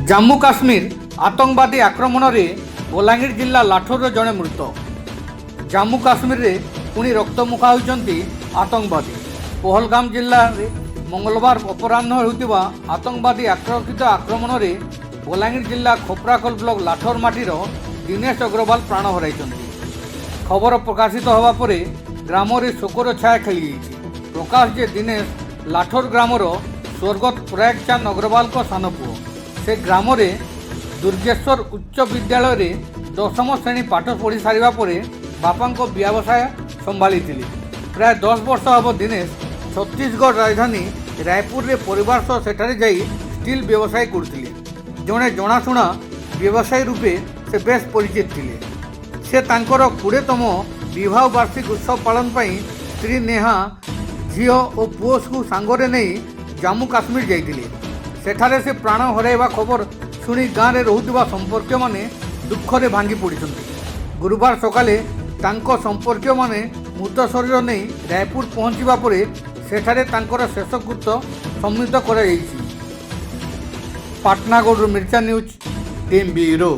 जम्मू काश्मीर आतंकवादी आक्रमण में बलांगीर जिला लाठोर जड़े मृत। जम्मू काश्मीर में पुणी रक्तमुखा होती आतंकवादी। पहलगाम जिले में मंगलवार अपराह्न होता आतंकवादी आक्रमण में बलांगीर जिला खोपराखोल ब्लॉक लाठोर माटीर दिनेश अग्रवाल प्राण हर। खबर प्रकाशित होगा पर ग्राम में शोकर छाया खेली। प्रकाश जे दिनेश लाठोर ग्रामर स्वर्गत प्रयाग चांद अग्रवाल को सान पुओ। से ग्राम में दुर्गेश्वर उच्च विद्यालय रे 10म श्रेणी पाठ पढ़ी सारिबा परे बापा को व्यवसाय संभाली। प्राय 10 वर्ष हम दिनेश छत्तीसगढ़ राजधानी रायपुर रे परिवार सह सेठारे जाई स्टील व्यवसाय करथिले। जड़े जनाशुना व्यवसायी रूपे से बेस परिचित थिले। से तांकर 20तम विवाह वार्षिक उत्सव पालन पई स्त्री नेहा झील और पुओ को सांगरे नहीं जम्मू काश्मीर जाइथिले। सेठारे से प्राण हराइबा खबर शुणी गाँव में रोहुथिबा संपर्क माने दुखरे भांगी पड़िछन्ति। गुरुवार सकाले तांको संपर्क माने मृत शरीर नहीं रायपुर पहुँचवा परे सेठारे तांकर शेषकृत्य सम्मिलित कराଯାଇଛି। पाटनागढ़ मिर्चा न्यूज टीम ब्यूरो।